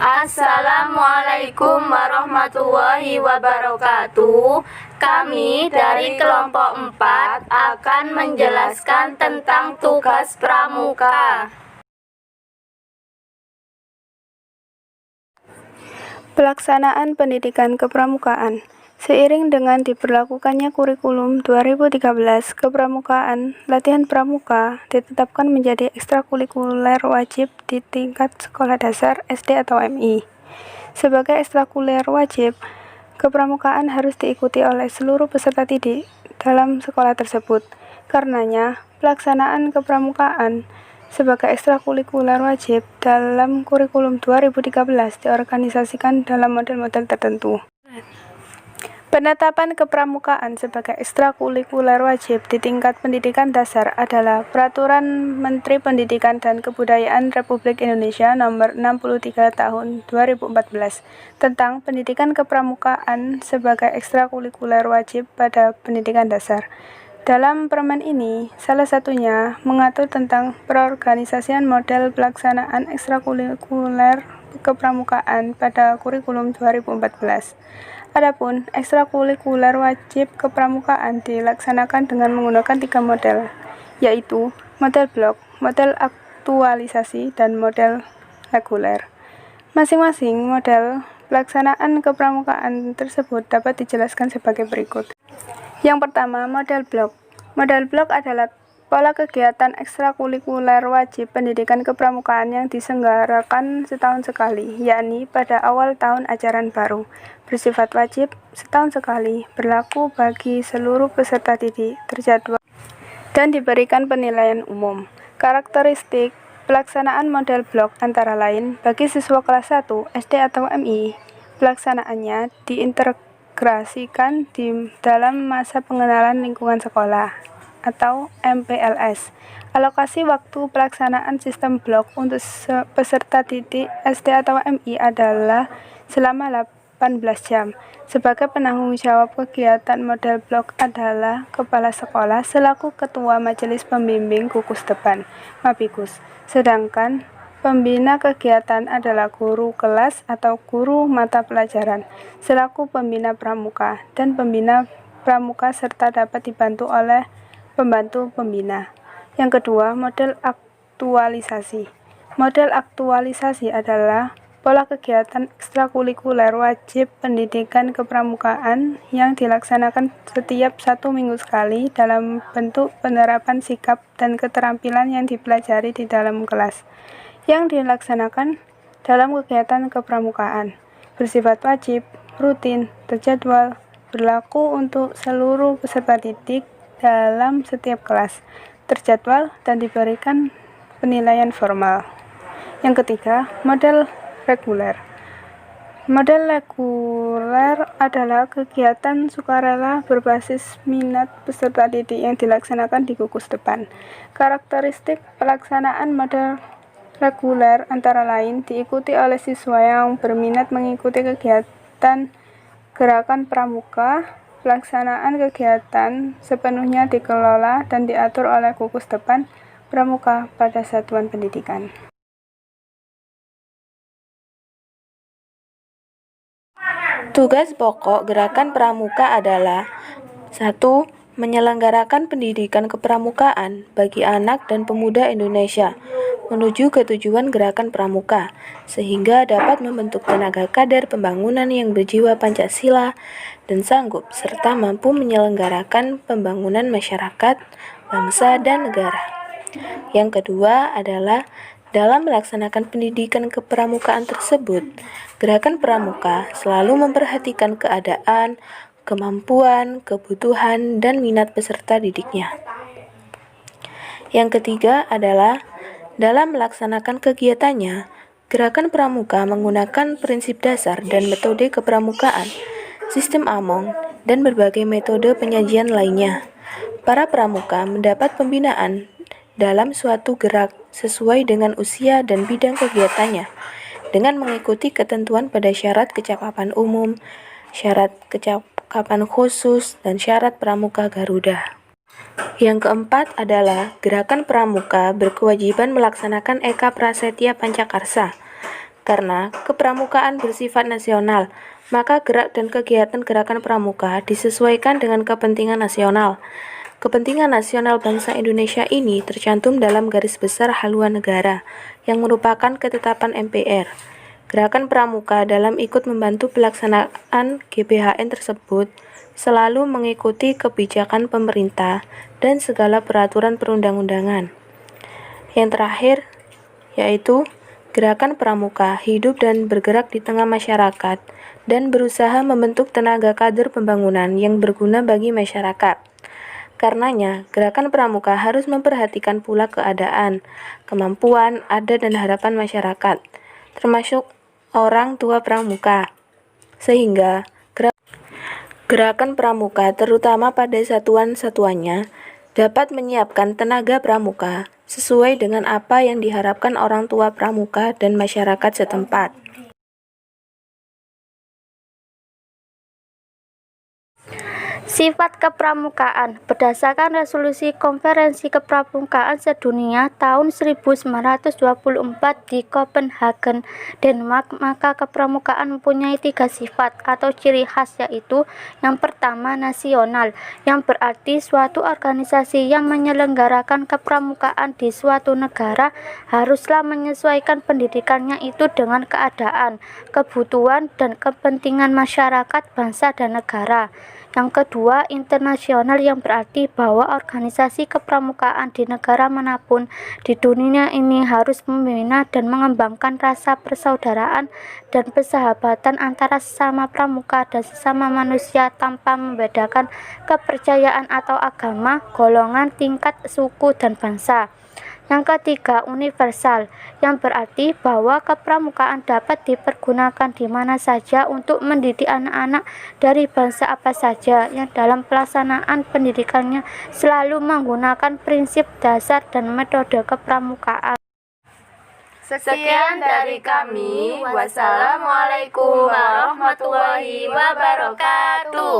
Assalamualaikum warahmatullahi wabarakatuh. Kami dari kelompok 4 akan menjelaskan tentang tugas pramuka. Pelaksanaan pendidikan kepramukaan. Seiring dengan diberlakukannya kurikulum 2013 kepramukaan, latihan pramuka ditetapkan menjadi ekstrakurikuler wajib di tingkat sekolah dasar SD atau MI. Sebagai ekstrakurikuler wajib, kepramukaan harus diikuti oleh seluruh peserta didik dalam sekolah tersebut. Karenanya, pelaksanaan kepramukaan sebagai ekstrakurikuler wajib dalam kurikulum 2013 diorganisasikan dalam model-model tertentu. Penetapan kepramukaan sebagai ekstrakurikuler wajib di tingkat pendidikan dasar adalah Peraturan Menteri Pendidikan dan Kebudayaan Republik Indonesia Nomor 63 Tahun 2014 tentang pendidikan kepramukaan sebagai ekstrakurikuler wajib pada pendidikan dasar. Dalam permen ini, salah satunya mengatur tentang perorganisasian model pelaksanaan ekstrakurikuler kepramukaan pada kurikulum 2014. Adapun ekstrakurikuler wajib kepramukaan dilaksanakan dengan menggunakan 3 model, yaitu model blok, model aktualisasi, dan model reguler. Masing-masing model pelaksanaan kepramukaan tersebut dapat dijelaskan sebagai berikut. Yang pertama, model blok. Model blok adalah pola kegiatan ekstrakurikuler wajib pendidikan kepramukaan yang diselenggarakan setahun sekali, yakni pada awal tahun ajaran baru, bersifat wajib setahun sekali, berlaku bagi seluruh peserta didik, terjadwal, dan diberikan penilaian umum. Karakteristik pelaksanaan model blok antara lain, bagi siswa kelas 1 SD atau MI, pelaksanaannya diintegrasikan di dalam masa pengenalan lingkungan sekolah atau MPLS. Alokasi waktu pelaksanaan sistem blok untuk peserta didik SD atau MI adalah selama 18 jam. Sebagai penanggung jawab kegiatan model blok adalah Kepala Sekolah selaku Ketua Majelis Pembimbing Gugus Depan (Mabigus). Sedangkan pembina kegiatan adalah guru kelas atau guru mata pelajaran selaku pembina pramuka dan pembina pramuka serta dapat dibantu oleh pembantu pembina. Yang kedua, model aktualisasi. Model aktualisasi adalah pola kegiatan ekstrakurikuler wajib pendidikan kepramukaan yang dilaksanakan setiap 1 minggu sekali dalam bentuk penerapan sikap dan keterampilan yang dipelajari di dalam kelas, yang dilaksanakan dalam kegiatan kepramukaan, bersifat wajib, rutin, terjadwal, berlaku untuk seluruh peserta didik dalam setiap kelas, terjadwal, dan diberikan penilaian formal. Yang ketiga, model reguler. Model reguler adalah kegiatan sukarela berbasis minat peserta didik yang dilaksanakan di gugus depan. Karakteristik pelaksanaan model reguler antara lain diikuti oleh siswa yang berminat mengikuti kegiatan gerakan pramuka. Pelaksanaan kegiatan sepenuhnya dikelola dan diatur oleh gugus depan pramuka pada satuan pendidikan. Tugas pokok gerakan pramuka adalah 1. Menyelenggarakan pendidikan kepramukaan bagi anak dan pemuda Indonesia menuju ke tujuan gerakan pramuka, sehingga dapat membentuk tenaga kader pembangunan yang berjiwa Pancasila dan sanggup serta mampu menyelenggarakan pembangunan masyarakat, bangsa, dan negara. Yang kedua adalah dalam melaksanakan pendidikan kepramukaan tersebut, gerakan pramuka selalu memperhatikan keadaan, kemampuan, kebutuhan, dan minat peserta didiknya. Yang ketiga adalah dalam melaksanakan kegiatannya, gerakan pramuka menggunakan prinsip dasar dan metode kepramukaan, sistem among, dan berbagai metode penyajian lainnya. Para pramuka mendapat pembinaan dalam suatu gerak sesuai dengan usia dan bidang kegiatannya, dengan mengikuti ketentuan pada syarat kecakapan umum, syarat kecakapan khusus, dan syarat pramuka Garuda. Yang keempat adalah gerakan pramuka berkewajiban melaksanakan Eka Prasetya Pancakarsa. Karena kepramukaan bersifat nasional, maka gerak dan kegiatan gerakan pramuka disesuaikan dengan kepentingan nasional. Kepentingan nasional bangsa Indonesia ini tercantum dalam garis besar haluan negara, yang merupakan ketetapan MPR. Gerakan pramuka dalam ikut membantu pelaksanaan GBHN tersebut selalu mengikuti kebijakan pemerintah dan segala peraturan perundang-undangan. Yang terakhir, yaitu gerakan pramuka hidup dan bergerak di tengah masyarakat dan berusaha membentuk tenaga kader pembangunan yang berguna bagi masyarakat. Karenanya, gerakan pramuka harus memperhatikan pula keadaan, kemampuan, adat, dan harapan masyarakat, termasuk orang tua pramuka. Sehingga gerakan pramuka, terutama pada satuan-satuannya, dapat menyiapkan tenaga pramuka sesuai dengan apa yang diharapkan orang tua pramuka dan masyarakat setempat. Sifat kepramukaan berdasarkan resolusi Konferensi Kepramukaan Sedunia tahun 1924 di Copenhagen, Denmark, maka kepramukaan mempunyai 3 sifat atau ciri khas, yaitu yang pertama nasional, yang berarti suatu organisasi yang menyelenggarakan kepramukaan di suatu negara haruslah menyesuaikan pendidikannya itu dengan keadaan, kebutuhan, dan kepentingan masyarakat, bangsa, dan negara. Yang kedua, internasional, yang berarti bahwa organisasi kepramukaan di negara manapun di dunia ini harus membina dan mengembangkan rasa persaudaraan dan persahabatan antara sesama pramuka dan sesama manusia tanpa membedakan kepercayaan atau agama, golongan, tingkat, suku, dan bangsa. Yang ketiga, universal, yang berarti bahwa kepramukaan dapat dipergunakan di mana saja untuk mendidik anak-anak dari bangsa apa saja yang dalam pelaksanaan pendidikannya selalu menggunakan prinsip dasar dan metode kepramukaan. Sekian dari kami. Wassalamualaikum warahmatullahi wabarakatuh.